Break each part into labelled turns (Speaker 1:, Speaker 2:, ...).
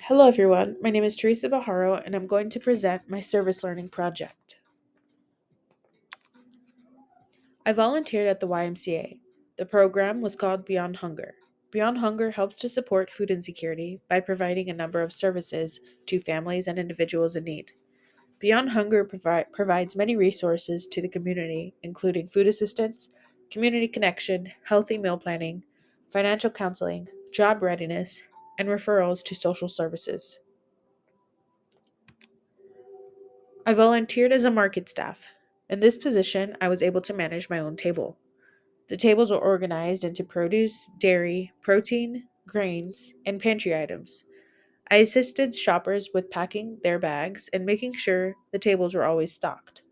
Speaker 1: Hello, everyone. My name is Theresa and I'm going to present my service learning project. I volunteered at the YMCA. The program was called Beyond Hunger. Beyond Hunger helps to support food insecurity by providing a number of services to families and individuals in need. Beyond Hunger provides many resources to the community, including food assistance, community connection, healthy meal planning, financial counseling, job readiness, and referrals to social services. I volunteered as a market staff. In this position, I was able to manage my own table. The tables were organized into produce, dairy, protein, grains, and pantry items. I assisted shoppers with packing their bags and making sure the tables were always stocked.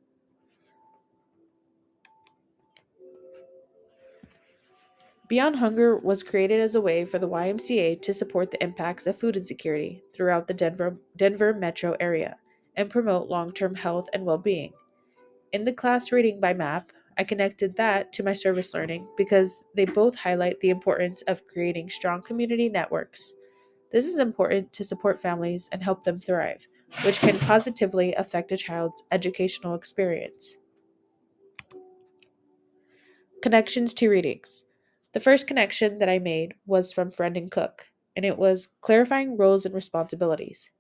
Speaker 1: Beyond Hunger was created as a way for the YMCA to support the impacts of food insecurity throughout the Denver metro area and promote long term health and well being. In the class reading by map, I connected that to my service learning because they both highlight the importance of creating strong community networks. This is important to support families and help them thrive, which can positively affect a child's educational experience. Connections to readings. The first connection that I made was from Friend and Cook, and it was clarifying roles and responsibilities.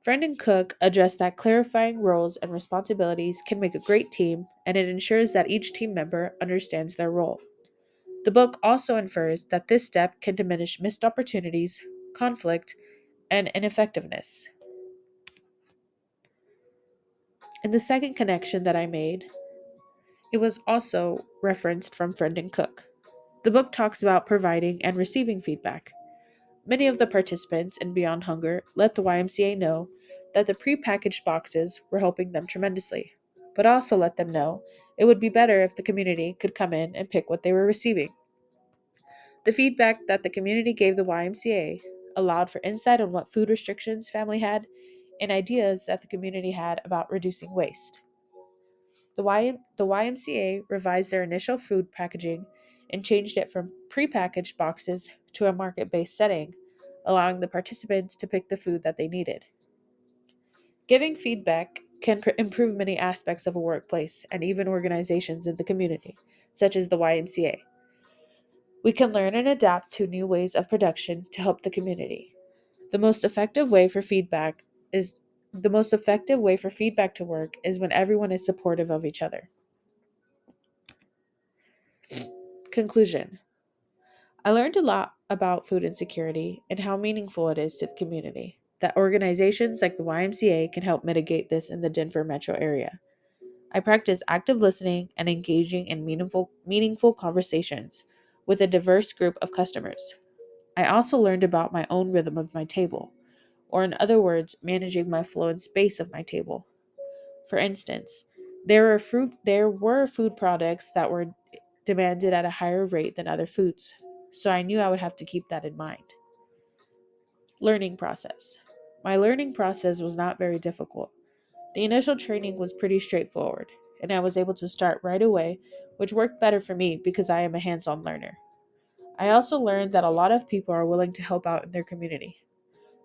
Speaker 1: Friend and Cook address that clarifying roles and responsibilities can make a great team, and it ensures that each team member understands their role. The book also infers that this step can diminish missed opportunities, conflict, and ineffectiveness. In the second connection that I made, it was also referenced from Friend and Cook. The book talks about providing and receiving feedback. Many of the participants in Beyond Hunger let the YMCA know that the prepackaged boxes were helping them tremendously, but also let them know it would be better if the community could come in and pick what they were receiving. The feedback that the community gave the YMCA allowed for insight on what food restrictions family had and ideas that the community had about reducing waste. The YMCA revised their initial food packaging and changed it from prepackaged boxes to a market based setting, allowing the participants to pick the food that they needed. Giving feedback can improve many aspects of a workplace and even organizations in the community, such as the YMCA. We can learn and adapt to new ways of production to help the community. The most effective way for feedback is the most effective way for feedback to work is when everyone is supportive of each other. Conclusion. I learned a lot about food insecurity and how meaningful it is to the community. That organizations like the YMCA can help mitigate this in the Denver metro area. I practice active listening and engaging in meaningful conversations with a diverse group of customers. I also learned about my own rhythm of my table, or in other words, managing my flow and space of my table. For instance, there were food products that were demanded at a higher rate than other foods, so I knew I would have to keep that in mind. Learning process. My learning process was not very difficult. The initial training was pretty straightforward, and I was able to start right away, which worked better for me because I am a hands on learner. I also learned that a lot of people are willing to help out in their community.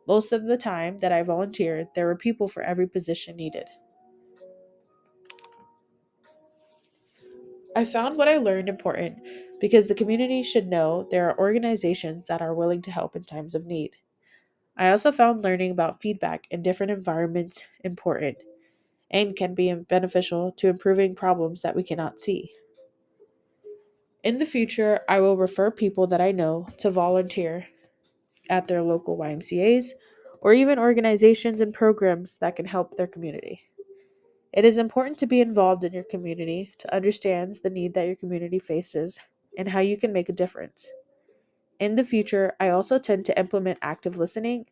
Speaker 1: Most of the time that I volunteered, there were people for every position needed. I found what I learned important because the community should know there are organizations that are willing to help in times of need. I also found learning about feedback in different environments important and can be beneficial to improving problems that we cannot see. In the future, I will refer people that I know to volunteer at their local YMCAs or even organizations and programs that can help their community. It is important to be involved in your community to understand the need that your community faces and how you can make a difference. In the future, I also tend to implement active listening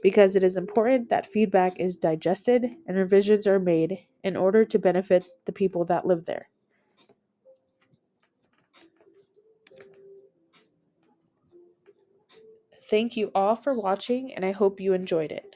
Speaker 1: because it is important that feedback is digested and revisions are made in order to benefit the people that live there. Thank you all for watching, and I hope you enjoyed it.